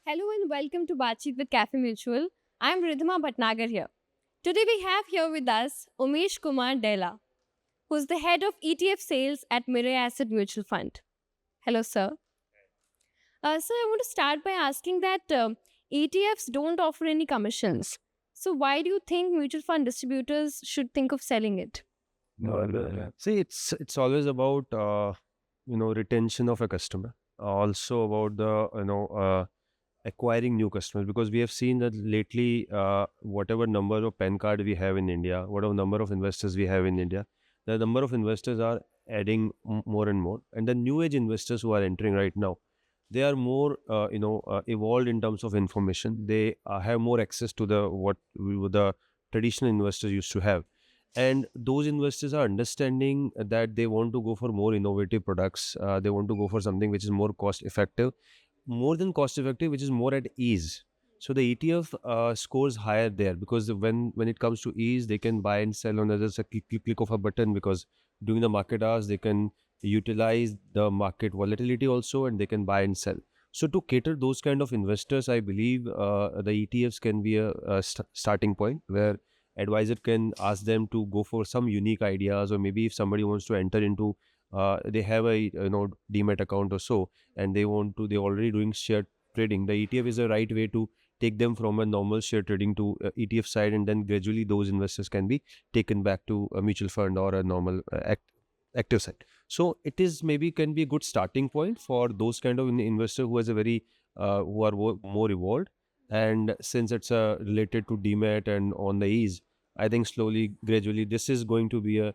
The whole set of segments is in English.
Hello and welcome to Baatcheet with Cafe Mutual. I'm Ridhima Bhatnagar here. Today we have here with us Umesh Kumar Dela, who's the head of ETF sales at Mirae Asset Mutual Fund. Hello, sir. Sir, I want to start by asking that ETFs don't offer any commissions. So why do you think mutual fund distributors should think of selling it? See, it's always about retention of a customer. Also about the acquiring new customers, because we have seen that lately, whatever number of PAN card we have in India, whatever number of investors we have in India, the number of investors are adding more and more, and the new age investors who are entering right now, they are more evolved in terms of information. They have more access to the traditional investors used to have, and those investors are understanding that they want to go for more innovative products. They want to go for something which is more cost effective, more than cost effective, which is more at ease. So the ETF scores higher there, because when it comes to ease, they can buy and sell on just a click of a button, because during the market hours they can utilize the market volatility also, and they can buy and sell. So to cater those kind of investors, I believe the ETFs can be a starting point, where advisor can ask them to go for some unique ideas, or maybe if somebody wants to enter into they have a demat account or so, and they're already doing share trading. The ETF is a right way to take them from a normal share trading to ETF side, and then gradually those investors can be taken back to a mutual fund or a normal active side. So it is maybe can be a good starting point for those kind of investor who has a very who are more evolved. And since it's related to demat and on the ease, I think slowly gradually this is going to be a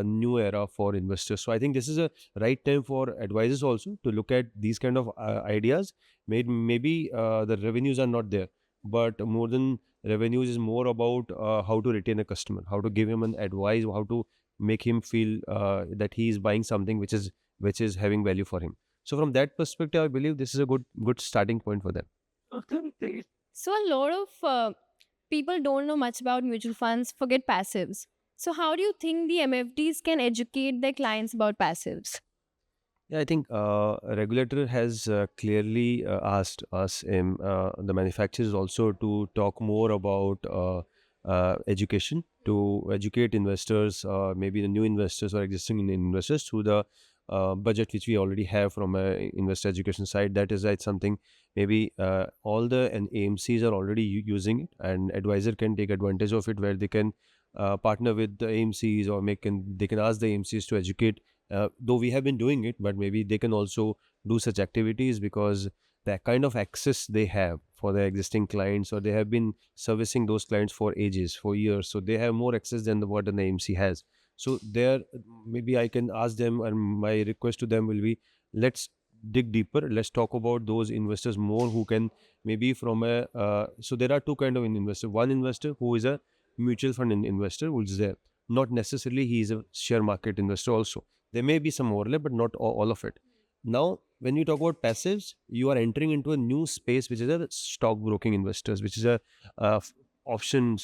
new era for investors. So I think this is a right time for advisors also to look at these kind of ideas. Maybe the revenues are not there, but more than revenues is more about how to retain a customer, how to give him an advice, how to make him feel that he is buying something which is having value for him. So from that perspective, I believe this is a good starting point for them. So a lot of people don't know much about mutual funds, forget passives. So how do you think the MFDs can educate their clients about passives? Yeah, I think a regulator has clearly asked us, the manufacturers also, to talk more about education, to educate investors, maybe the new investors or existing investors, through the budget which we already have from a investor education side. That is like something maybe all the AMCs are already using it, and advisor can take advantage of it, where they can partner with the AMCs, or they can ask the AMCs to educate, though we have been doing it, but maybe they can also do such activities, because the kind of access they have for their existing clients, or they have been servicing those clients for ages, for years, so they have more access than what an AMC has. So there, maybe I can ask them, and my request to them will be, let's dig deeper, let's talk about those investors more, who can maybe from a so there are two kind of investor. One investor who is a mutual fund investor, who is there, not necessarily he is a share market investor also. There may be some overlap, but not all of it. Now, when you talk about passives, you are entering into a new space, which is a stockbroking investors, which is a option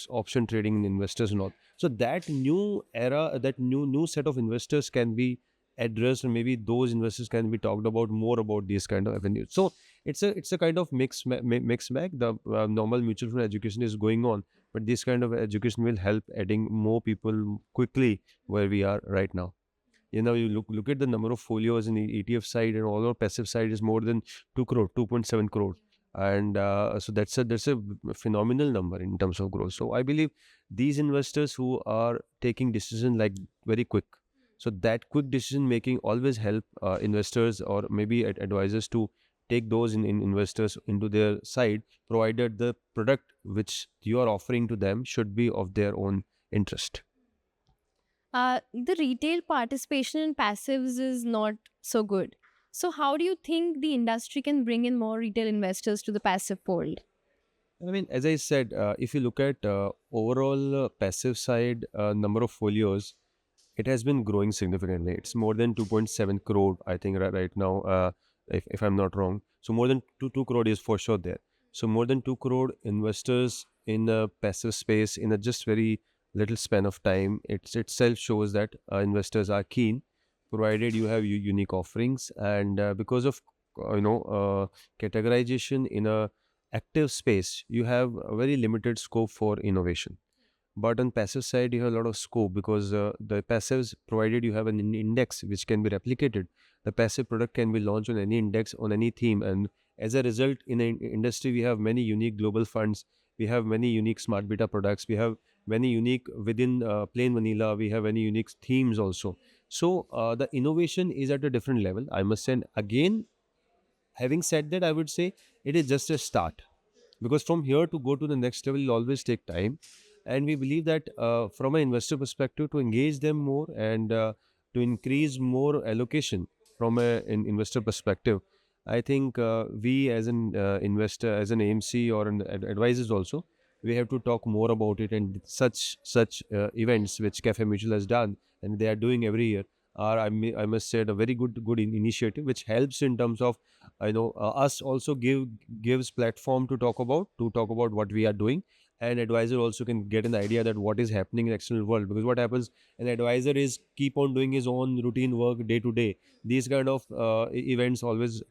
trading investors and all. So that new era, that new set of investors can be addressed, and maybe those investors can be talked about more about these kind of avenues. So it's a kind of mix bag. The normal mutual fund education is going on, but this kind of education will help adding more people quickly where we are right now. You look at the number of folios in the ETF side, and all our passive side is more than 2 crore, 2.7 crore. And so that's a phenomenal number in terms of growth. So I believe these investors who are taking decision like very quick, so that quick decision making always help investors, or maybe advisors, to take those in investors into their side, provided the product which you are offering to them should be of their own interest. The retail participation in passives is not so good. So, how do you think the industry can bring in more retail investors to the passive fold? I mean, as I said, if you look at overall passive side number of folios, it has been growing significantly. It's more than 2.7 crore, I think, right now, if I'm not wrong. So more than 2 crore is for sure there. So more than 2 crore investors in the passive space in a just very little span of time. It itself shows that investors are keen, provided you have unique offerings. And because of categorization in a active space, you have a very limited scope for innovation. But on passive side, you have a lot of scope because the passives, provided you have an index which can be replicated, the passive product can be launched on any index, on any theme. And as a result, in an industry, we have many unique global funds. We have many unique smart beta products. We have many unique within plain vanilla. We have many unique themes also. So the innovation is at a different level, I must say. And again, having said that, I would say it is just a start, because from here to go to the next level will always take time. And we believe that from an investor perspective, to engage them more and to increase more allocation from an investor perspective, I think we as an investor, as an AMC or an advisors also, we have to talk more about it. And such events which Cafe Mutual has done and they are doing every year are, I must say, a very good initiative, which helps in terms of us also gives platform to talk about what we are doing. And advisor also can get an idea that what is happening in external world, because what happens, an advisor is keep on doing his own routine work day to day. These kind of events always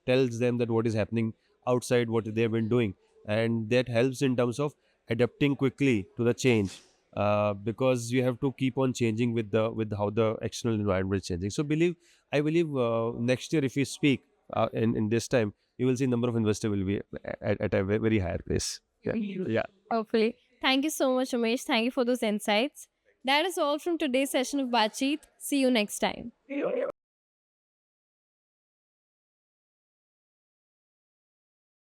tells them that what is happening outside, what they have been doing. And that helps in terms of adapting quickly to the change, because you have to keep on changing with how the external environment is changing. So I believe next year, if we speak in this time, you will see number of investor will be at a very higher pace. Yeah. Hopefully. Thank you so much, Umesh. Thank you for those insights. That is all from today's session of Bachit. See you next time.